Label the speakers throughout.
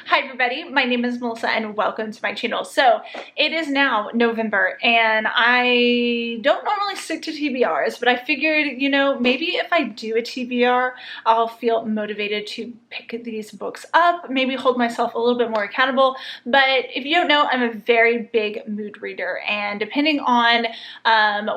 Speaker 1: Hi everybody, my name is Melissa and welcome to my channel. So it is now November and I don't normally stick to TBRs, but I figured, maybe if I do a TBR, I'll feel motivated to pick these books up, maybe hold myself a little bit more accountable. But if you don't know, I'm a very big mood reader, and depending on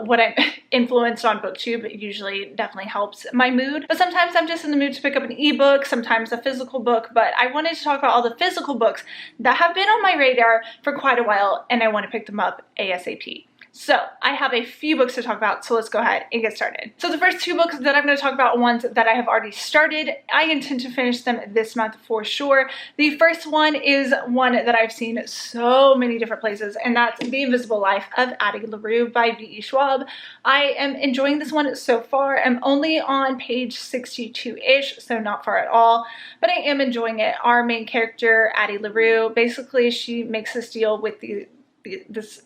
Speaker 1: what I'm influenced on BookTube, it usually definitely helps my mood. But sometimes I'm just in the mood to pick up an ebook, sometimes a physical book, but I wanted to talk about all the physical books that have been on my radar for quite a while and I want to pick them up ASAP. So I have a few books to talk about, so let's go ahead and get started. So the first two books that I'm going to talk about are ones that I have already started. I intend to finish them this month for sure. The first one is one that I've seen so many different places, and that's The Invisible Life of Ahdieh LaRue by V.E. Schwab. I am enjoying this one so far. I'm only on page 62-ish, so not far at all, but I am enjoying it. Our main character, Ahdieh LaRue, basically she makes this deal with this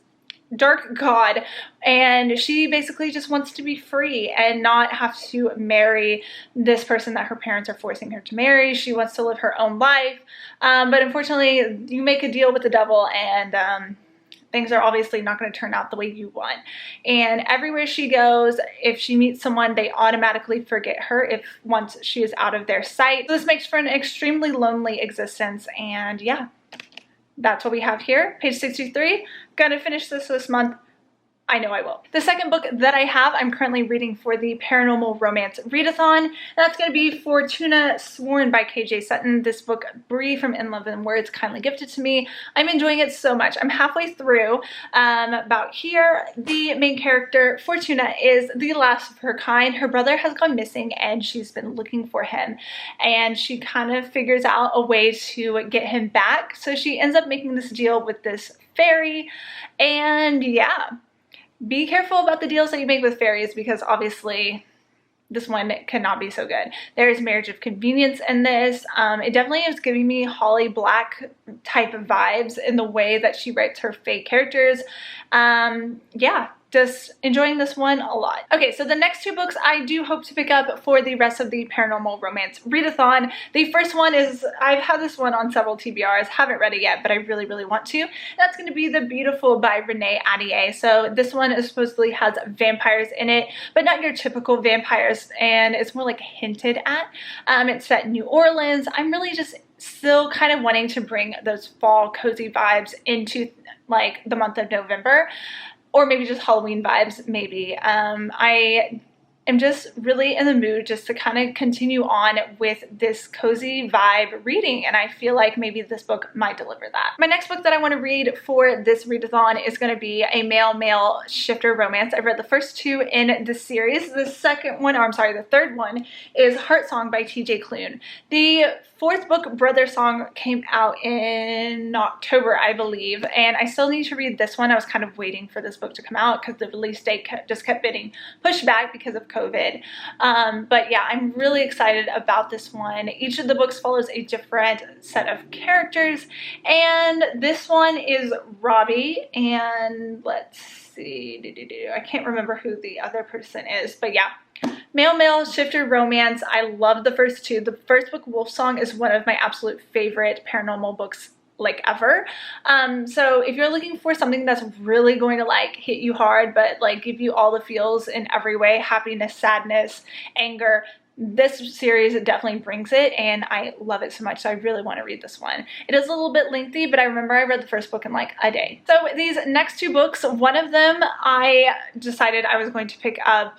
Speaker 1: dark god, and she basically just wants to be free and not have to marry this person that her parents are forcing her to marry. She wants to live her own life, but unfortunately you make a deal with the devil and things are obviously not going to turn out the way you want. And everywhere she goes, if she meets someone, they automatically forget her once she is out of their sight. So this makes for an extremely lonely existence, and yeah, that's what we have here. Page 63. Gonna finish this month. I know I will. The second book that I have, I'm currently reading for the Paranormal Romance Readathon. That's going to be Fortuna Sworn by KJ Sutton. This book, Bree from In Love and Words, kindly gifted to me. I'm enjoying it so much. I'm halfway through. About here, the main character, Fortuna, is the last of her kind. Her brother has gone missing and she's been looking for him. And she kind of figures out a way to get him back. So she ends up making this deal with this fairy. And yeah, be careful about the deals that you make with fairies, because obviously this one cannot be so good. There is marriage of convenience in this. It definitely is giving me Holly Black type of vibes in the way that she writes her fake characters. Yeah, just enjoying this one a lot. Okay, so the next two books I do hope to pick up for the rest of the Paranormal Romance Readathon. The first one is, I've had this one on several TBRs, haven't read it yet, but I really, really want to. That's going to be The Beautiful by Renée Ahdieh. So this one is supposedly has vampires in it, but not your typical vampires, and it's more like hinted at. It's set in New Orleans. I'm really just still kind of wanting to bring those fall cozy vibes into like the month of November. Or maybe just Halloween vibes, maybe. I am just really in the mood just to kind of continue on with this cozy vibe reading, and I feel like maybe this book might deliver that. My next book that I want to read for this readathon is going to be a male-male shifter romance. I've read the first two in the series. The third one is Heart Song by TJ Klune. The fourth book, Brother Song, came out in October, I believe, and I still need to read this one. I was kind of waiting for this book to come out because the release date just kept getting pushed back because of COVID. But yeah, I'm really excited about this one. Each of the books follows a different set of characters, and this one is Robbie, and let's see, I can't remember who the other person is, but yeah. Male shifter romance. I love the first two. The first book, Wolf Song, is one of my absolute favorite paranormal books like ever. So if you're looking for something that's really going to like hit you hard but like give you all the feels in every way, happiness, sadness, anger, this series definitely brings it, and I love it so much, so I really want to read this one. It is a little bit lengthy, but I remember I read the first book in like a day. So these next two books, one of them I decided I was going to pick up,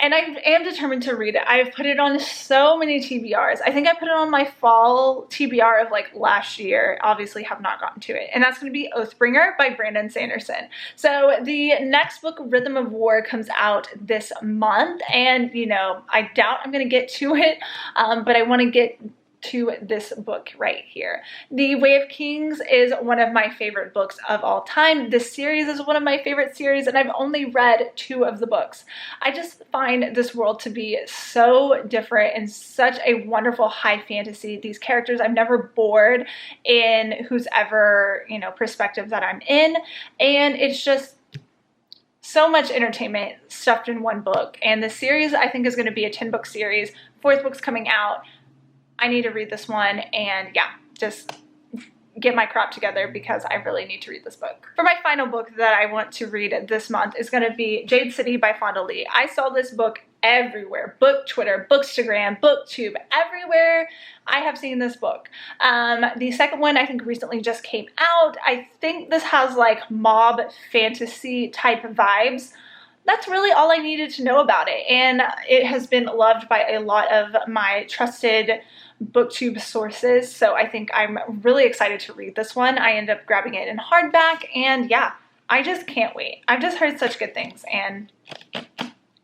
Speaker 1: and I am determined to read it. I've put it on so many TBRs. I think I put it on my fall TBR of like last year. Obviously have not gotten to it. And that's going to be Oathbringer by Sanderson. So the next book, Rhythm of War, comes out this month. And, I doubt I'm going to get to it, but I want to get to this book right here. The Way of Kings is one of my favorite books of all time. This series is one of my favorite series, and I've only read two of the books. I just find this world to be so different and such a wonderful high fantasy. These characters, I'm never bored in whose ever, perspective that I'm in, and it's just so much entertainment stuffed in one book. And the series, I think, is going to be a 10-book series. Fourth book's coming out. I need to read this one, and yeah, just get my crap together because I really need to read this book. For my final book that I want to read this month is going to be Jade City by Fonda. I saw this book everywhere. Book Twitter, Bookstagram, Booktube, everywhere I have seen this book. The second one I think recently just came out. I think this has like mob fantasy type vibes. That's really all I needed to know about it, and it has been loved by a lot of my trusted booktube sources, so I think I'm really excited to read this one. I ended up grabbing it in hardback, and yeah, I just can't wait. I've just heard such good things, and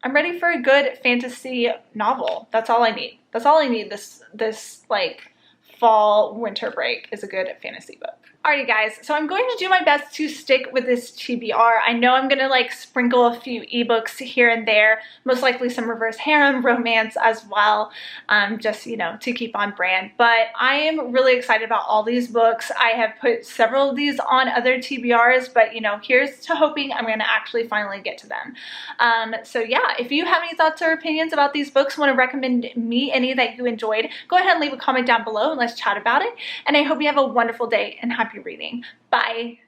Speaker 1: I'm ready for a good fantasy novel. That's all I need. That's all I need this like fall winter break is a good fantasy book. Alrighty guys, so I'm going to do my best to stick with this TBR. I know I'm gonna like sprinkle a few ebooks here and there, most likely some reverse harem romance as well, just, you know, to keep on brand. But I am really excited about all these books. I have put several of these on other TBRs, but you know, here's to hoping I'm gonna actually finally get to them. So yeah, if you have any thoughts or opinions about these books, want to recommend me any that you enjoyed, go ahead and leave a comment down below and let's chat about it. And I hope you have a wonderful day and happy reading. Bye.